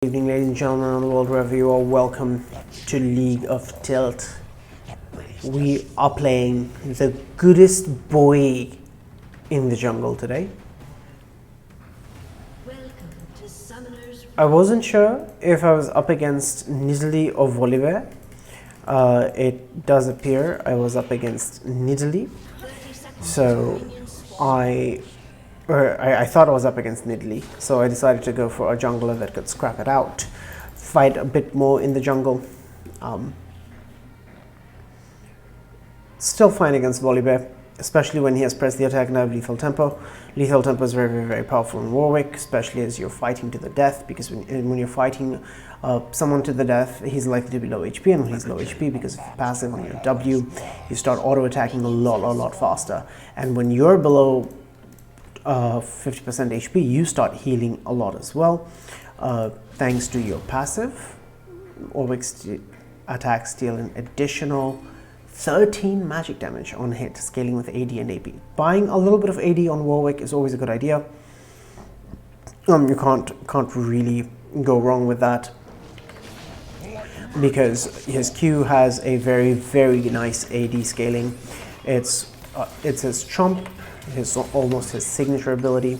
Good evening, ladies and gentlemen on the world, wherever you are. Welcome to League of Tilt. We are playing the goodest boy in the jungle today. I wasn't sure if I was up against Nidalee or Volibear. It does appear I was up against Nidalee, so I thought I was up against Nidalee, so I decided to go for a jungler that could scrap it out, fight a bit more in the jungle. Still fine against Volibear, especially when he has pressed the attack and I have Lethal Tempo. Lethal Tempo is very powerful in Warwick, especially as you're fighting to the death, because when you're fighting someone to the death, he's likely to be low HP, and when he's low HP, because of your passive on your W, you start auto-attacking a lot faster. And when you're below 50% HP, you start healing a lot as well, thanks to your passive. Warwick's attacks deal an additional 13 magic damage on hit, scaling with AD and AP. Buying a little bit of AD on Warwick is always a good idea. You can't really go wrong with that, because his Q has a very nice AD scaling. It's his trump, almost his signature ability.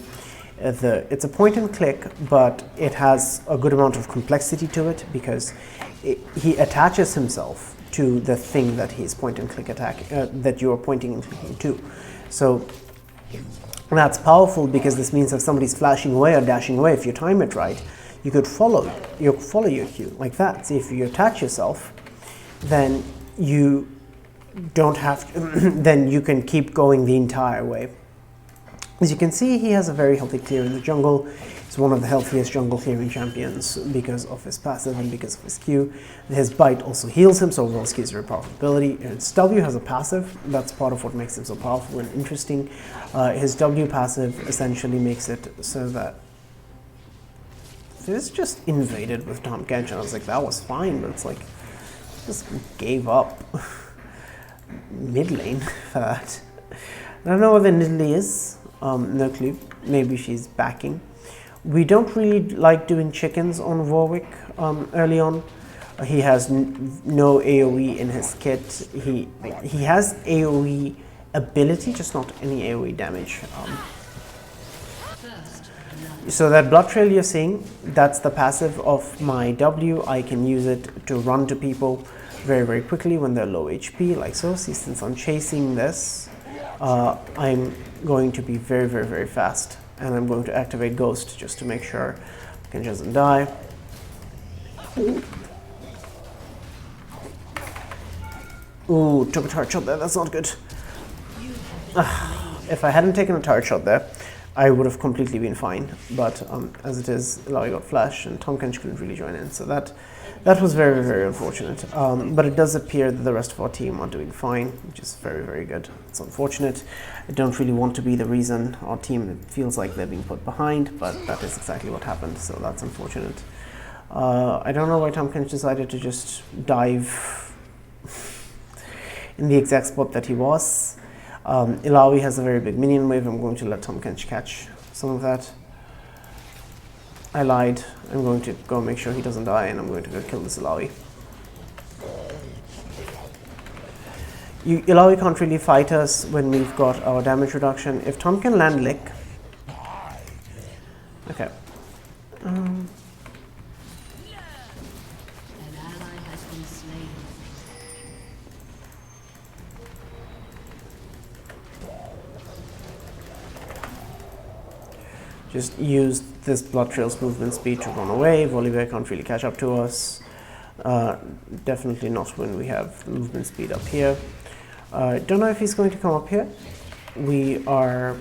It's a point and click, but it has a good amount of complexity to it, because he attaches himself to the thing that he's point and click attack that you are pointing and clicking to. So that's powerful, because this means if somebody's flashing away or dashing away, if you time it right, you could follow your Q like that. See, if you attach yourself, then you don't have to, then you can keep going the entire way. As you can see, he has a very healthy clear in the jungle. He's one of the healthiest jungle clearing champions because of his passive and because of his Q. His bite also heals him, so overall his Q is a very powerful ability. His W has a passive. That's part of what makes him so powerful and interesting. His W passive essentially makes it so that this just invaded with Tahm Kench, and I was like, that was fine, but it's like, just gave up mid lane for that. I don't know where the Nidalee is. No clue. Maybe she's backing. We don't really like doing chickens on Warwick early on. He has no AoE in his kit. He has AoE ability, just not any AoE damage. So that blood trail you're seeing, that's the passive of my W. I can use it to run to people very quickly when they're low HP, like so. See, since I'm chasing this, I'm going to be very fast, and I'm going to activate Ghost just to make sure Kench doesn't die. Ooh, took a turret shot there, that's not good. If I hadn't taken a turret shot there, I would have completely been fine, but as it is, Alawi got flash and Tahm Kench couldn't really join in, so that was very unfortunate. But it does appear that the rest of our team are doing fine, which is very good. It's unfortunate. I don't really want to be the reason our team feels like they're being put behind, but that is exactly what happened, so that's unfortunate. I don't know why Tahm Kench decided to just dive in the exact spot that he was. Ilawi has a very big minion wave. I'm going to let Tahm Kench catch some of that. I lied. I'm going to go make sure he doesn't die, and I'm going to go kill this Ilawi. Ilawi can't really fight us when we've got our damage reduction. If Tahm can land lick... Okay. Just use this blood trail's movement speed to run away. Volibear can't really catch up to us. Definitely not when we have the movement speed up here. Don't know if he's going to come up here. We are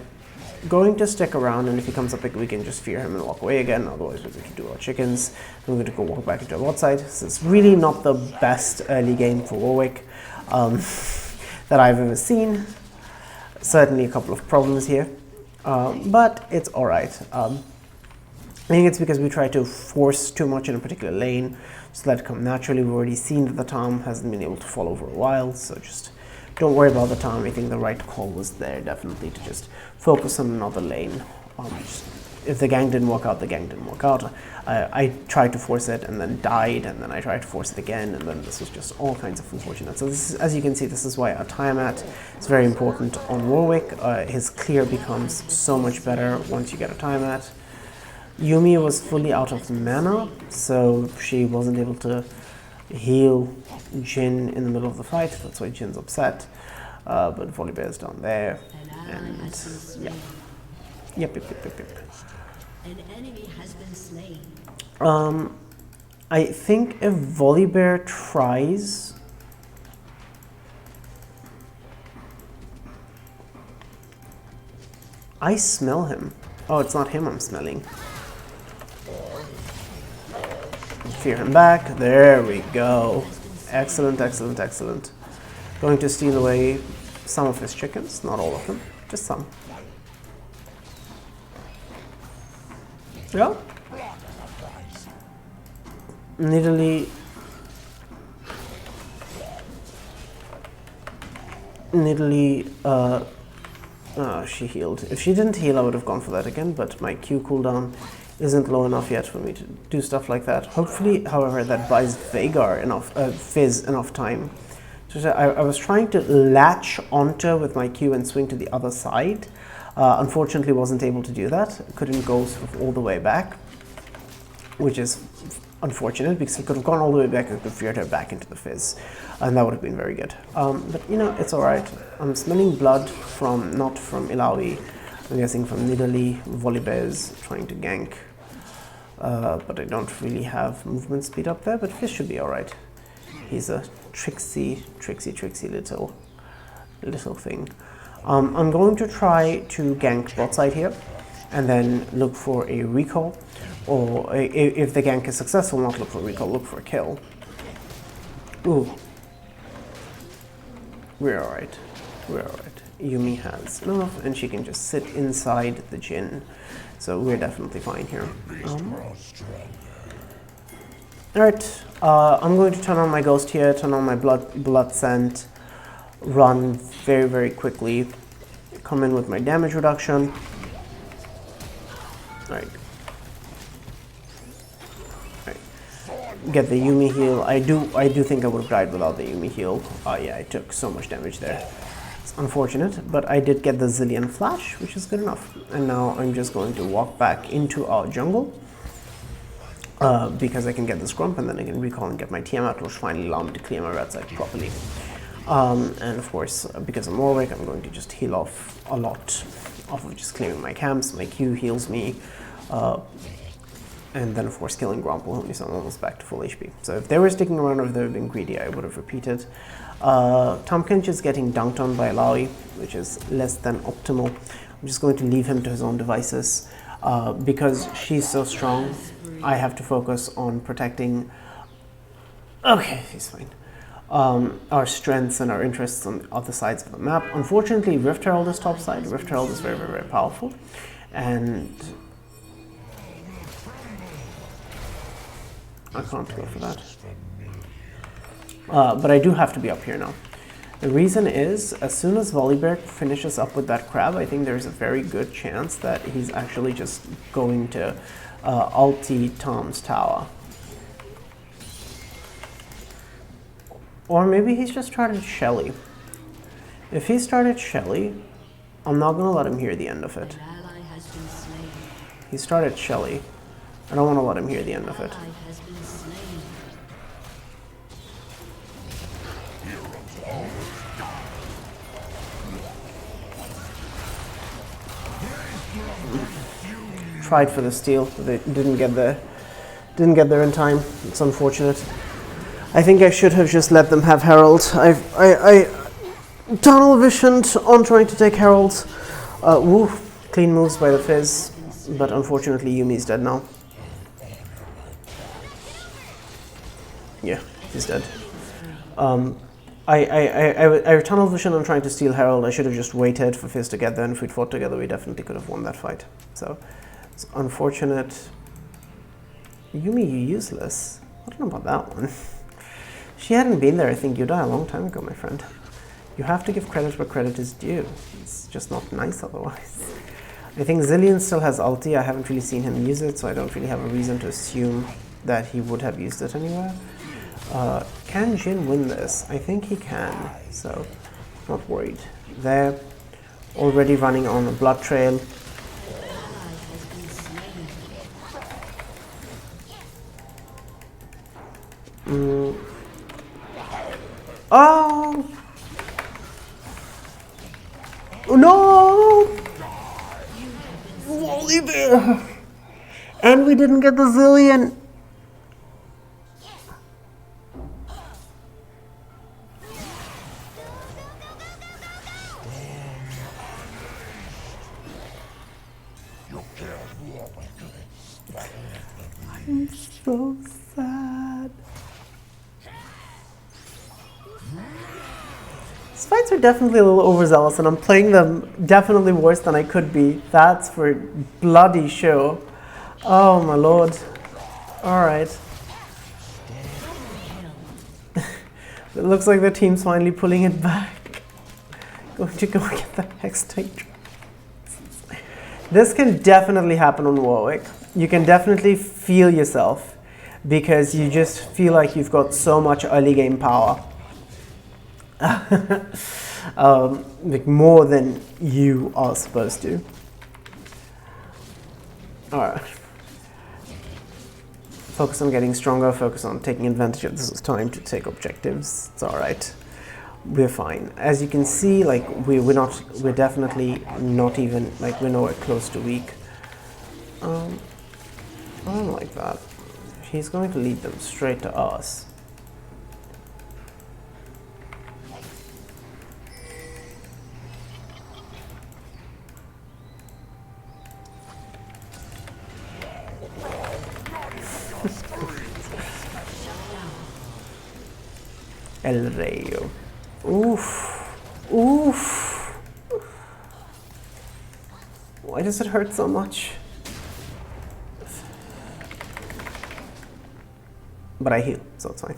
going to stick around, and if he comes up, we can just fear him and walk away again. Otherwise, we're going to do our chickens. I'm going to go walk back into our bot side. So it's really not the best early game for Warwick that I've ever seen. Certainly a couple of problems here. But it's alright. I think it's because we try to force too much in a particular lane, so let it come naturally. We've already seen that the Tahm hasn't been able to follow for a while, so just don't worry about the Tahm. I think the right call was there, definitely, to just focus on another lane. Just if the gang didn't work out, the gang didn't work out. I tried to force it and then died, and then I tried to force it again, and then this was just all kinds of unfortunate. So this is, as you can see, this is why a Tiamat is very important on Warwick. His clear becomes so much better once you get a Tiamat. Yuumi was fully out of mana, so she wasn't able to heal Jhin in the middle of the fight. That's why Jin's upset. But Volibear is down there, and yeah. Yep. An enemy has been slain. I think if Volibear tries... I smell him. Oh, it's not him I'm smelling. Fear him back. There we go. Excellent. Going to steal away some of his chickens. Not all of them. Just some. Yeah. Nidalee she healed. If she didn't heal, I would have gone for that again, but my Q cooldown isn't low enough yet for me to do stuff like that. Hopefully, however, that buys Veigar enough, Fizz enough time. So I was trying to latch onto with my Q and swing to the other side. Unfortunately, wasn't able to do that. Couldn't go sort of all the way back, which is unfortunate because I could have gone all the way back and could have feared her back into the Fizz, and that would have been very good. But you know, it's alright. I'm smelling blood from, not from Illaoi, I'm guessing from Nidalee. Volibear is trying to gank, but I don't really have movement speed up there, but Fizz should be alright. He's a tricksy little thing. I'm going to try to gank bot side here, and then look for a recall, or if the gank is successful, not look for a recall, look for a kill. Ooh. We're alright. Yuumi has enough, and she can just sit inside the Jhin, so we're definitely fine here. Alright, I'm going to turn on my ghost here, turn on my blood scent, run very quickly, come in with my damage reduction. Alright. Get the Yuumi heal. I do think I would have died without the Yuumi heal. Yeah, I took so much damage there. It's unfortunate, but I did get the Zillion flash, which is good enough. And now I'm just going to walk back into our jungle, because I can get this Grump, and then I can recall and get my Tiamat, which finally allow me to clear my red side properly. And of course, because I'm Warwick, I'm going to just heal off a lot off of just clearing my camps. My Q heals me, and then of course killing Grump will help me, so I'm almost back to full HP. So if they were sticking around or if they were being greedy, I would have repeated. Tomkinch is getting dunked on by Illaoi, which is less than optimal. I'm just going to leave him to his own devices. Because she's so strong, I have to focus on protecting... Okay, he's fine. Our strengths and our interests on the other sides of the map. Unfortunately, Rift Herald is top side. Rift Herald is very powerful, and I can't go for that. But I do have to be up here now. The reason is, as soon as Volibear finishes up with that crab, I think there's a very good chance that he's actually just going to ulti Tom's tower. Or maybe he's just started Shelly. If he started Shelly, I'm not going to let him hear the end of it. He started Shelly. I don't want to let him hear the end of it. Tried for the steal, but they didn't get there. Didn't get there in time. It's unfortunate. I think I should have just let them have Herald. I tunnel visioned on trying to take Herald. Woo, clean moves by the Fizz, but unfortunately Yuumi's dead now. Yeah, he's dead. I tunnel vision on trying to steal Herald. I should have just waited for Fizz to get there, and if we'd fought together, we definitely could have won that fight. So, it's unfortunate. Yuumi, you useless. I don't know about that one. She hadn't been there, I think you'd die a long time ago, my friend. You have to give credit where credit is due. It's just not nice otherwise. I think Zillion still has ulti. I haven't really seen him use it, so I don't really have a reason to assume that he would have used it anywhere. Can Jhin win this? I think he can, so not worried. They're already running on a blood trail. Oh! No! Wally Bear! And we didn't get the Zillion. I'm so sad. These fights are definitely a little overzealous, and I'm playing them definitely worse than I could be. That's for bloody show. Oh my lord. Alright. It looks like the team's finally pulling it back. Going to go get the Hextite. This can definitely happen on Warwick. You can definitely feel yourself because you just feel like you've got so much early game power. Like more than you are supposed to. Alright. Focus on getting stronger, focus on taking advantage of this time to take objectives. It's alright. We're fine. As you can see, like we're definitely not even, like we're nowhere close to weak. I don't like that. He's going to lead them straight to us. El Rayo. Oof. Oof. Why does it hurt so much? But I heal, so it's fine.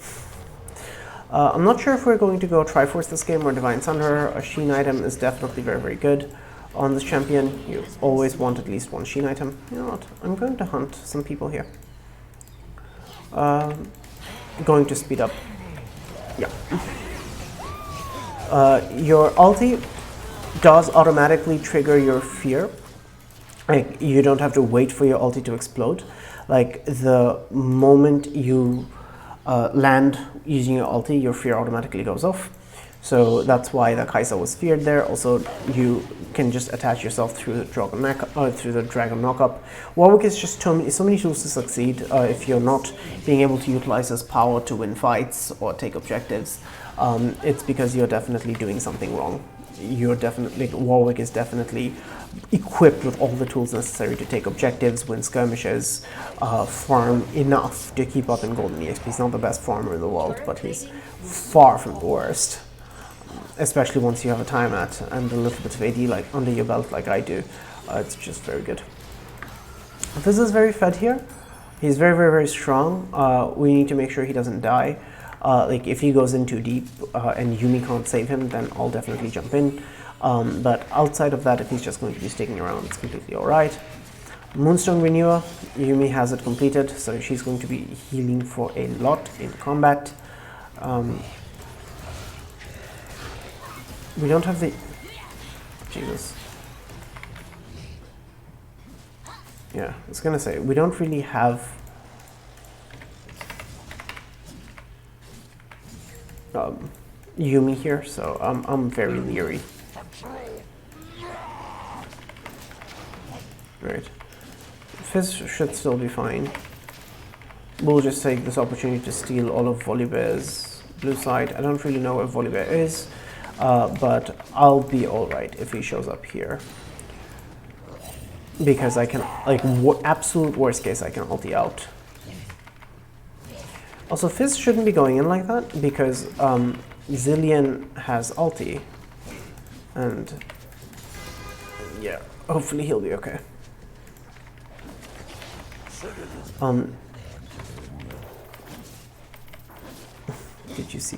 I'm not sure if we're going to go Triforce this game or Divine Sunder. A Sheen item is definitely very, very good on this champion. You always want at least one Sheen item. You know what? I'm going to hunt some people here. Going to speed up. Yeah. Your ulti does automatically trigger your fear. Like, you don't have to wait for your ulti to explode. Like, the moment you land using your ulti, your fear automatically goes off. So that's why the Kai'Sa was feared there. Also, you can just attach yourself through the dragon knock-up. Warwick is just so many tools to succeed. If you're not being able to utilize his power to win fights or take objectives, it's because you're definitely doing something wrong. Warwick is definitely equipped with all the tools necessary to take objectives, win skirmishes, farm enough to keep up in golden EXP. He's not the best farmer in the world, but he's far from the worst. Especially once you have a time at and a little bit of AD like under your belt like I do. It's just very good. This is very fed here. He's very, very, very strong. We need to make sure he doesn't die. Like if he goes in too deep and Yuumi can't save him, then I'll definitely jump in. But outside of that, if he's just going to be sticking around, it's completely alright. Moonstone Renewer, Yuumi has it completed, so she's going to be healing for a lot in combat. We don't have the... Jesus. Yeah, I was gonna say, we don't really have... Yuumi here, so I'm very leery. Right. Fizz should still be fine. We'll just take this opportunity to steal all of Volibear's blue side. I don't really know where Volibear is, but I'll be alright if he shows up here. Because I can, like, absolute worst case, I can ulti out. Also, Fizz shouldn't be going in like that, because Zillion has ulti. And, yeah, hopefully he'll be okay. Did you see?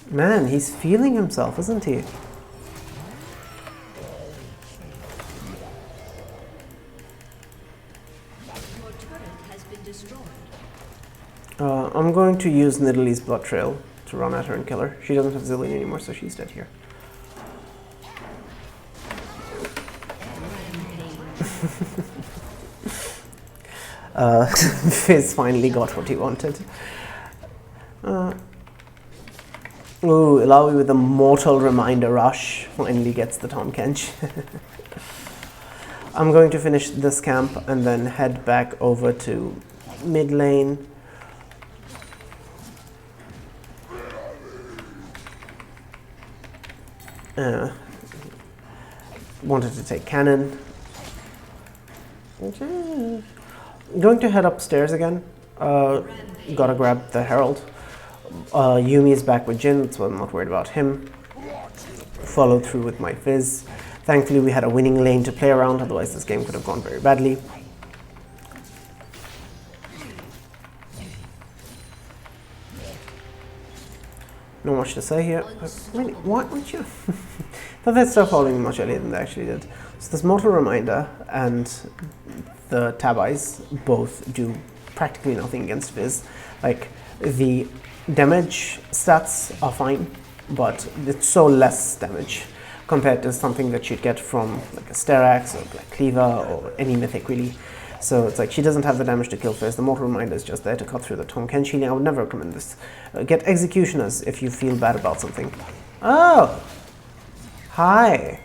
Man, he's feeling himself, isn't he? destroyed. I'm going to use Nidalee's Blood Trail to run at her and kill her. She doesn't have Zillion anymore, so she's dead here. Fizz finally got what he wanted. Ooh, Illaoi with a Mortal Reminder Rush finally gets the Tahm Kench. I'm going to finish this camp and then head back over to mid lane. Wanted to take cannon. Going to head upstairs again. Gotta grab the Herald. Yuumi is back with Jhin, so I'm not worried about him. Follow through with my Fizz. Thankfully we had a winning lane to play around, otherwise this game could have gone very badly. Not much to say here. Really, why aren't you? Thought they'd start following much earlier than they actually did. So this Mortal Reminder and the Tab Eyes both do practically nothing against Fizz. Like, the damage stats are fine, but it's so less damage compared to something that you'd get from like a Sterax or Black Cleaver or any mythic really. So it's like she doesn't have the damage to kill Fizz. The Mortal Reminder is just there to cut through the Tahm Kench healing. I would never recommend this. Get Executioners if you feel bad about something. Oh! Hi!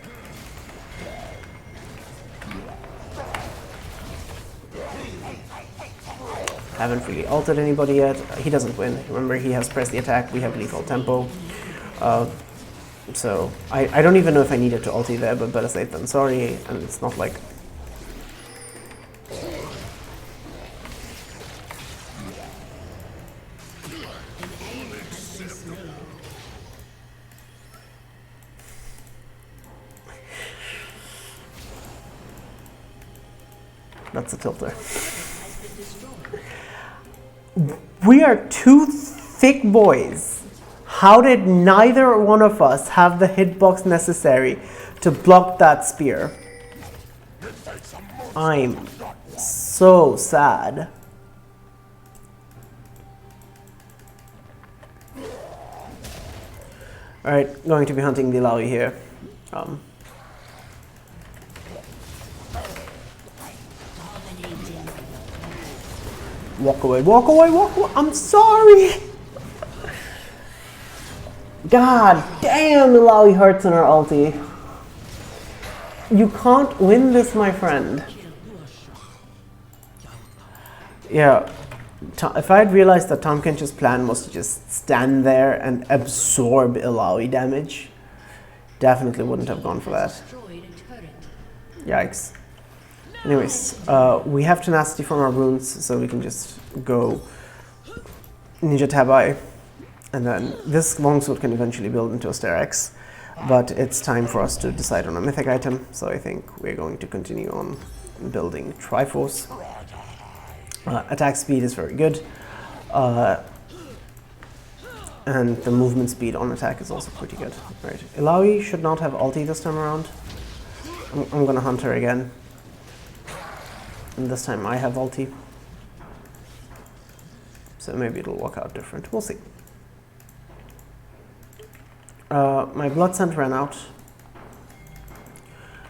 Haven't really altered anybody yet. He doesn't win. Remember, he has press the attack. We have lethal tempo. So I don't even know if I needed to ulti there, but better safe than sorry. And it's not like... That's a tilter. We are two thick boys. How did neither one of us have the hitbox necessary to block that spear? I'm so sad. Alright, going to be hunting the Illaoi here. Walk away, walk away, walk away. I'm sorry. God damn, Illaoi hurts in our ulti. You can't win this, my friend. Yeah, if I had realized that Tahm Kench's plan was to just stand there and absorb Illaoi damage, definitely wouldn't have gone for that. Yikes. Anyways, we have tenacity from our runes, so we can just go Ninja Tabai, and then this longsword can eventually build into a Sterax, but it's time for us to decide on a mythic item, so I think we're going to continue on building Triforce. Attack speed is very good, and the movement speed on attack is also pretty good. Right, Illaoi should not have ulti this time around. I'm gonna hunt her again. And this time I have ulti. So maybe it'll work out different. We'll see. My blood scent ran out.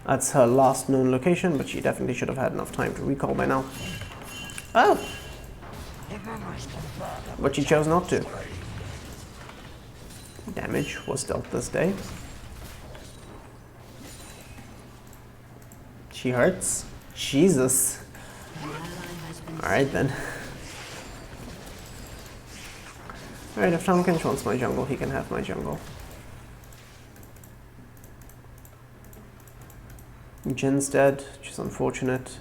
That's her last known location, but she definitely should have had enough time to recall by now. Oh! But she chose not to. Damage was dealt this day. She hurts. Jesus. Alright then. Alright, if Tahm Kench wants my jungle, he can have my jungle. Jin's dead, which is unfortunate.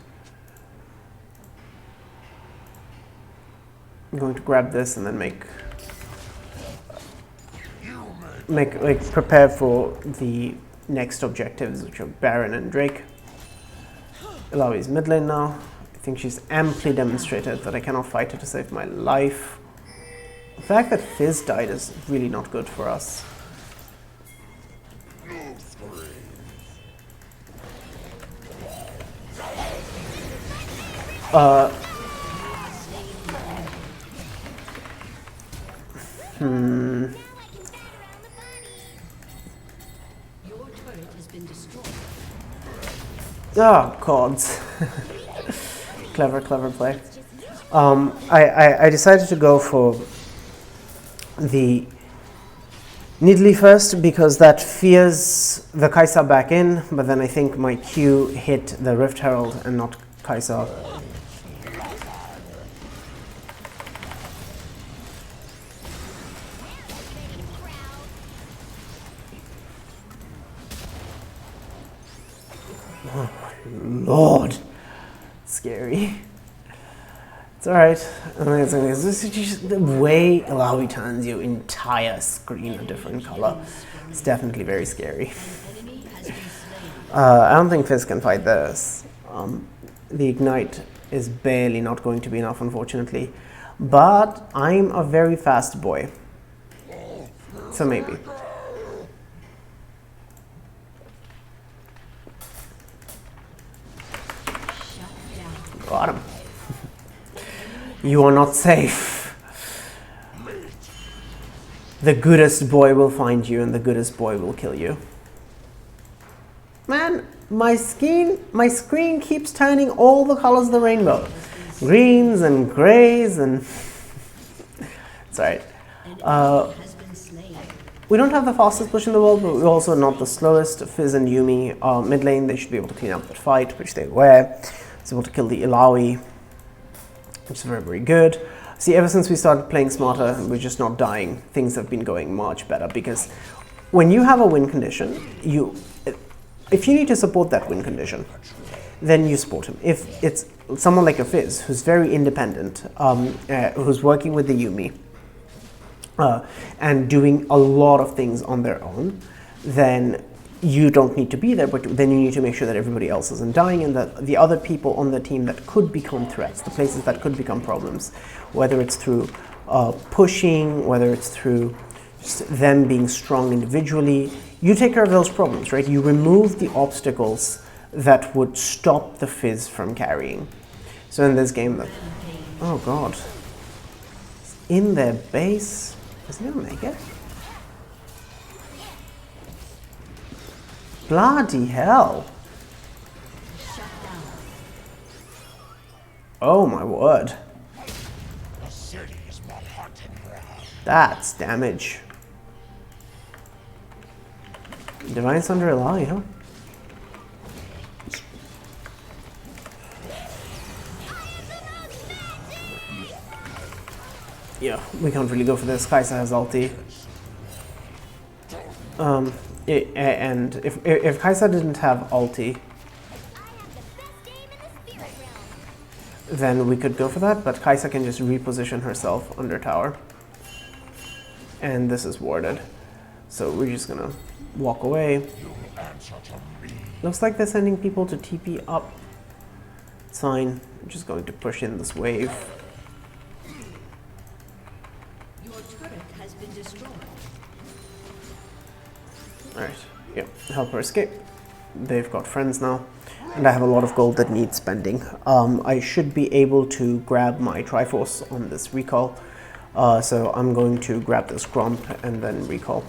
I'm going to grab this and then prepare for the next objectives, which are Baron and Drake. Illaoi's mid lane now. I think she's amply demonstrated that I cannot fight her to save my life. The fact that Fizz died is really not good for us. Your turret has been destroyed. Oh, gods. Clever, clever play. I decided to go for the Nidalee first because that fears the Kai'Sa back in, but then I think my Q hit the Rift Herald and not Kai'Sa. Oh my lord. Scary. It's alright. This is just the way Alawi turns your entire screen a different color. It's definitely very scary. Enemy has been slain. I don't think Fizz can fight this. The Ignite is barely not going to be enough, unfortunately. But I'm a very fast boy. So maybe. Got him. You are not safe. The goodest boy will find you and the goodest boy will kill you. Man, my screen keeps turning all the colors of the rainbow. Greens and grays and... It's alright. Has been slain. We don't have the fastest push in the world, but we're also not the slowest. Fizz and Yuumi are mid lane. They should be able to clean up that fight, which they were. It's able to kill the Illaoi, which is very, very good. See, ever since we started playing smarter, we're just not dying. Things have been going much better because when you have a win condition, if you need to support that win condition, then you support him. If it's someone like a Fizz, who's very independent, who's working with the Yuumi, and doing a lot of things on their own, then you don't need to be there, but then you need to make sure that everybody else isn't dying and that the other people on the team that could become threats, the places that could become problems, whether it's through pushing, whether it's through just them being strong individually, you take care of those problems, right? You remove the obstacles that would stop the Fizz from carrying. So in this game, oh god, in their base, is he gonna make it? Bloody hell. Oh my word. That's damage. Divine Sunder Illaoi, huh? Yeah, we can't really go for this. Kai'Sa has ulti. And if Kai'Sa didn't have ulti, then we could go for that, but Kai'Sa can just reposition herself under tower. And this is warded. So we're just gonna walk away. Looks like they're sending people to TP up. It's fine. I'm just going to push in this wave. Your turret has been destroyed. Alright, yeah, help her escape. They've got friends now. And I have a lot of gold that needs spending. I should be able to grab my Triforce on this recall. So I'm going to grab this Gromp and then recall.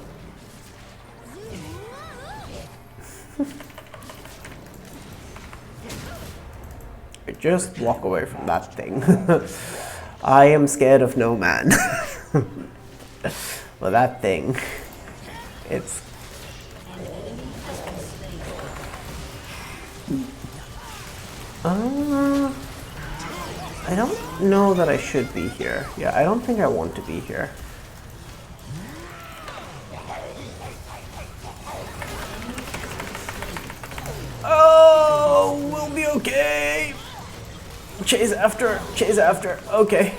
Just walk away from that thing. I am scared of no man. Well, that thing, it's... I don't know that I should be here. Yeah, I don't think I want to be here. Oh, we'll be okay. Chase after, okay.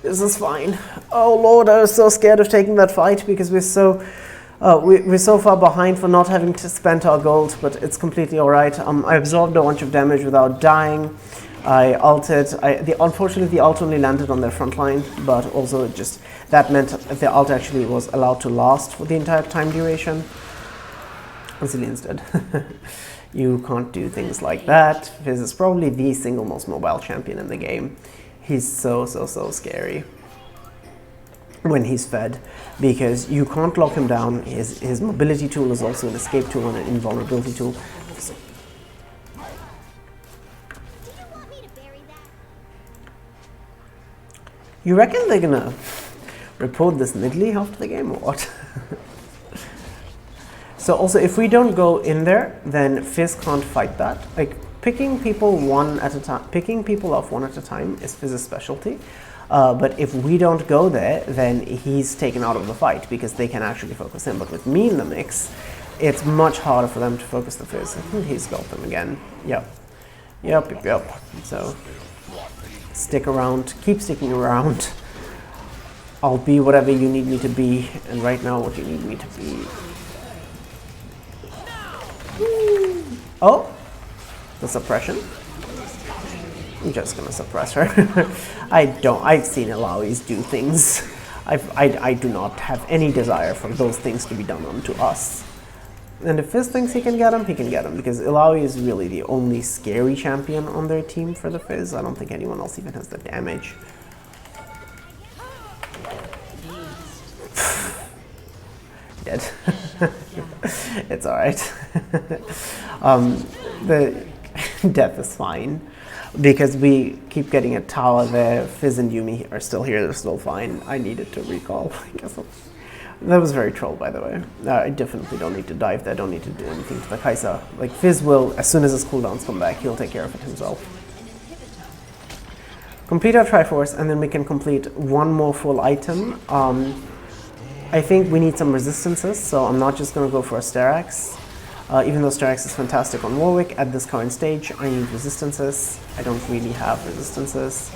This is fine. Oh lord, I was so scared of taking that fight because we're so far behind for not having to spend our gold, but it's completely alright. I absorbed a bunch of damage without dying. I ulted. Unfortunately, the ult only landed on their front line, but also that meant the ult actually was allowed to last for the entire time duration. Zillion's dead. You can't do things like that. Fizz is probably the single most mobile champion in the game. He's so scary. when he's fed, because you can't lock him down. His mobility tool is also an escape tool and an invulnerability tool. So, you reckon they're gonna report this Nidley after the game or what? So also, if we don't go in there, then Fizz can't fight that. Like, picking people off one at a time is Fizz's specialty. But if we don't go there, then he's taken out of the fight because they can actually focus him. But with me in the mix, it's much harder for them to focus the Fizz. I think he's got them again. Yep. So, stick around, keep sticking around. I'll be whatever you need me to be, and right now what you need me to be. Oh, the suppression. I'm just gonna suppress her. I've seen Alawi's do things. I do not have any desire for those things to be done unto us. And if Fizz thinks he can get him, because Alawi is really the only scary champion on their team for the Fizz. I don't think anyone else even has the damage. Dead. It's alright. The death is fine because we keep getting a tower there. Fizz and Yumi are still here, they're still fine. I needed to recall. I guess that was very troll, by the way. I definitely don't need to dive there, don't need to do anything to the Kai'Sa. Like, Fizz will, as soon as his cooldowns come back, he'll take care of it himself. Complete our Triforce, and then we can complete one more full item. I think we need some resistances, so I'm not just going to go for a Styrax. Even though Styrax is fantastic on Warwick, at this current stage, I need resistances. I don't really have resistances.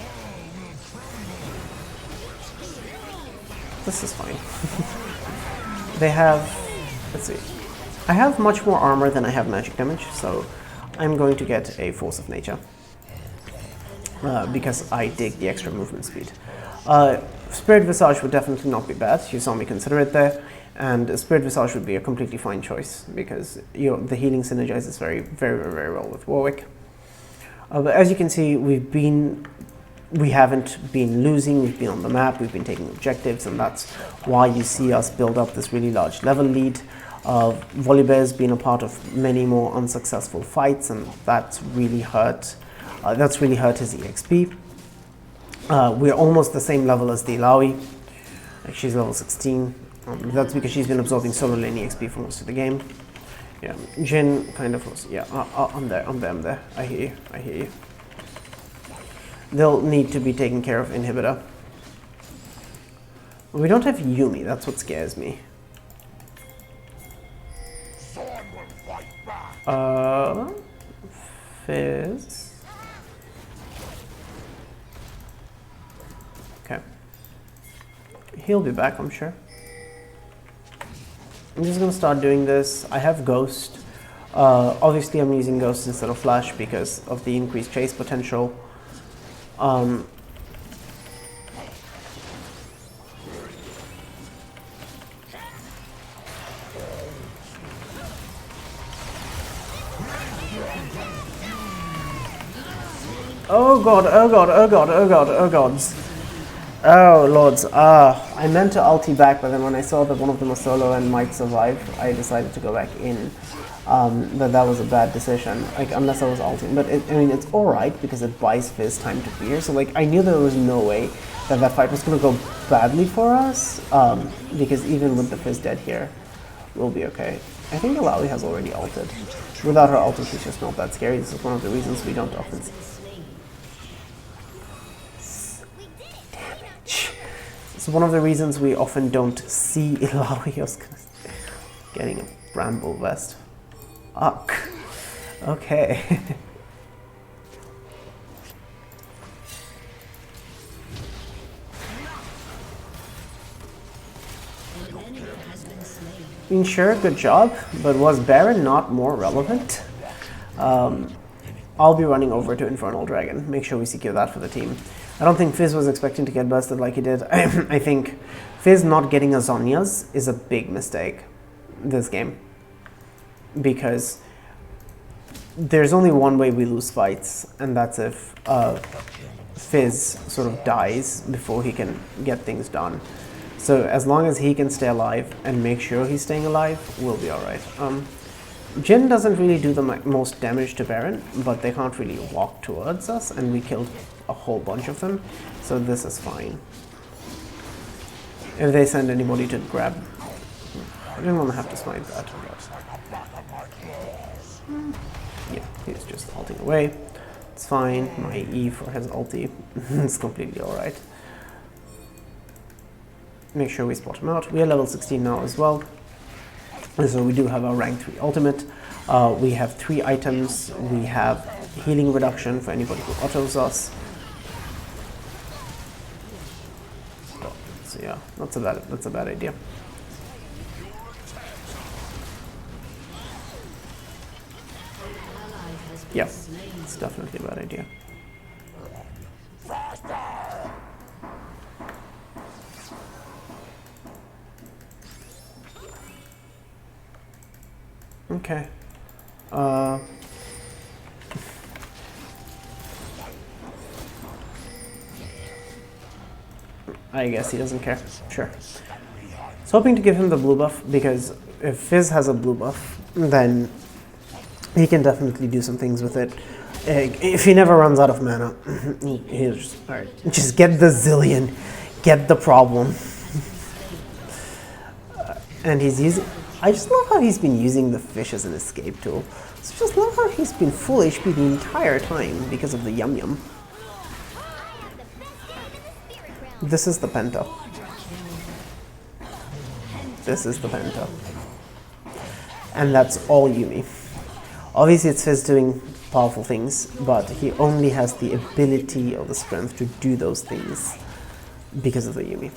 This is fine. They have, let's see, I have much more armor than I have magic damage, so I'm going to get a Force of Nature. Because I dig the extra movement speed. Spirit Visage would definitely not be bad. You saw me consider it there, and Spirit Visage would be a completely fine choice because the healing synergizes very, very, very well with Warwick. But as you can see, we haven't been losing. We've been on the map. We've been taking objectives, and that's why you see us build up this really large level lead. Volibear's been a part of many more unsuccessful fights, and that's really hurt. His EXP. We're almost the same level as the Alawi. Like, she's level 16. That's because she's been absorbing solo lane EXP for most of the game. Yeah, Jhin kind of was, yeah, I'm there. I hear you. They'll need to be taken care of inhibitor. We don't have Yumi, that's what scares me. Fizz. Okay. He'll be back, I'm sure. I'm just gonna start doing this. I have Ghost. Obviously I'm using Ghost instead of Flash because of the increased chase potential. Oh god. Oh lords, I meant to ulti back, but then when I saw that one of them was solo and might survive, I decided to go back in. But that was a bad decision, like, unless I was ulting. But I mean, it's alright because it buys Fizz time to clear, so like, I knew there was no way that fight was gonna go badly for us, because even with the Fizz dead here, we'll be okay. I think Alawi has already ulted. Without her ulti, she's just not that scary. This is one of the reasons we don't often see. It's one of the reasons we often don't see Ilawi getting a Bramble Vest. Uck. Okay. I mean, sure, good job, but was Baron not more relevant? I'll be running over to Infernal Dragon. Make sure we secure that for the team. I don't think Fizz was expecting to get bursted like he did. I think Fizz not getting a Zhonya's is a big mistake this game. Because there's only one way we lose fights, and that's if Fizz sort of dies before he can get things done. So as long as he can stay alive and make sure he's staying alive, we'll be alright. Jhin doesn't really do the most damage to Baron, but they can't really walk towards us, and we killed a whole bunch of them, so this is fine. If they send anybody to grab... I didn't want to have to smite that. Yeah, he's just ulting away. It's fine. My E for his ulti is completely alright. Make sure we spot him out. We are level 16 now as well. So we do have our rank 3 ultimate. We have 3 items. We have healing reduction for anybody who autos us. So yeah, that's a bad idea. Yeah, it's definitely a bad idea. Okay. I guess he doesn't care. Sure. I was hoping to give him the blue buff, because if Fizz has a blue buff, then he can definitely do some things with it. If he never runs out of mana, he'll just, alright, just get the zillion, get the problem. And he's using... I just love how he's been using the fish as an escape tool. So just love how he's been full HP the entire time because of the Yum Yum. This is the Penta. This is the Penta. And that's all Yuumi. Obviously it's Fizz doing powerful things, but he only has the ability or the strength to do those things because of the Yuumi.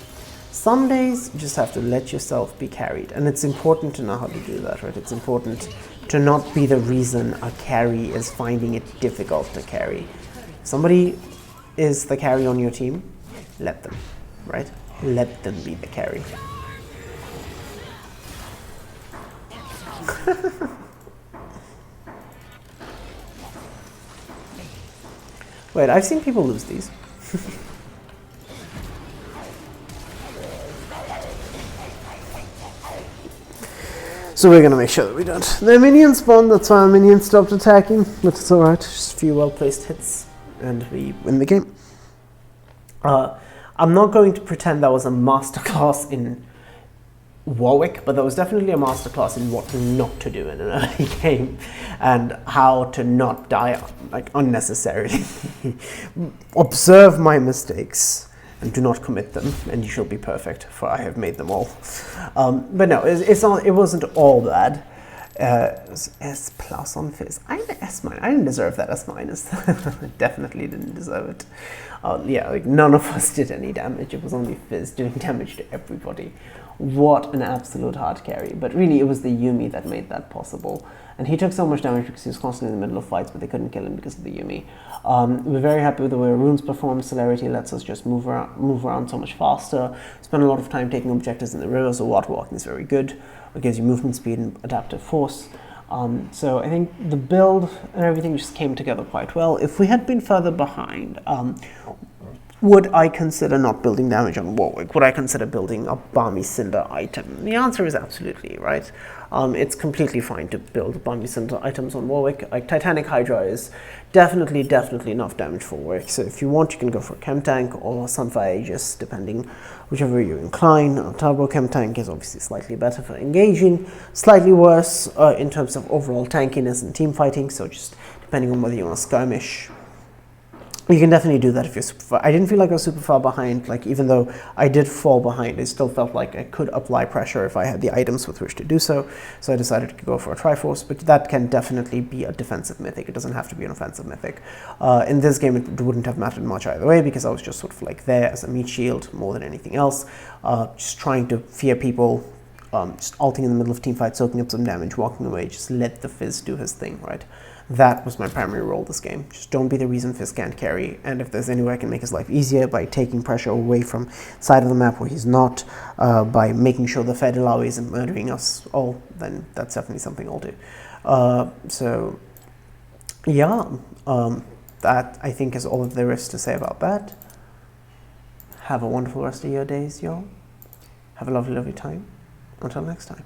Some days you just have to let yourself be carried, and it's important to know how to do that, right? It's important to not be the reason a carry is finding it difficult to carry. Somebody is the carry on your team, let them, right? Let them be the carry. Wait, I've seen people lose these. So we're gonna make sure that we don't. The minions spawn, that's why our minions stopped attacking, but it's alright, just a few well-placed hits, and we win the game. I'm not going to pretend that was a masterclass in Warwick, but there was definitely a masterclass in what not to do in an early game, and how to not die like unnecessarily. Observe my mistakes and do not commit them, and you shall be perfect, for I have made them all. But no, it wasn't all bad. S plus on Fizz. I didn't deserve that S minus. I definitely didn't deserve it. Yeah, like none of us did any damage. It was only Fizz doing damage to everybody. What an absolute hard carry. But really, it was the Yuumi that made that possible. And he took so much damage because he was constantly in the middle of fights, but they couldn't kill him because of the Yuumi. We're very happy with the way our runes perform. Celerity lets us just move around so much faster. Spend a lot of time taking objectives in the river, so Waterwalking is very good. It gives you movement speed and adaptive force. So I think the build and everything just came together quite well. If we had been further behind, would I consider not building damage on Warwick? Would I consider building a Balmy Cinder item? The answer is absolutely, right? It's completely fine to build Balmy Cinder items on Warwick. Like Titanic Hydra is definitely enough damage for Warwick. So if you want, you can go for a Chem Tank or Sunfire Aegis, depending whichever you incline. Turbo Chem Tank is obviously slightly better for engaging, slightly worse in terms of overall tankiness and team fighting. So just depending on whether you want to skirmish. You can definitely do that if you're super far. I didn't feel like I was super far behind, like even though I did fall behind, I still felt like I could apply pressure if I had the items with which to do so. So I decided to go for a Triforce, but that can definitely be a defensive mythic. It doesn't have to be an offensive mythic. In this game, it wouldn't have mattered much either way because I was just sort of like there as a meat shield more than anything else, just trying to fear people, just ulting in the middle of team fight, soaking up some damage, walking away, just let the Fizz do his thing, right? That was my primary role this game. Just don't be the reason Fizz can't carry, and if there's any way I can make his life easier by taking pressure away from side of the map where he's not, by making sure the Fedilawi isn't murdering us all, then that's definitely something I'll do. So, yeah, that I think is all that there is to say about that. Have a wonderful rest of your days, y'all. Have a lovely, lovely time. Until next time.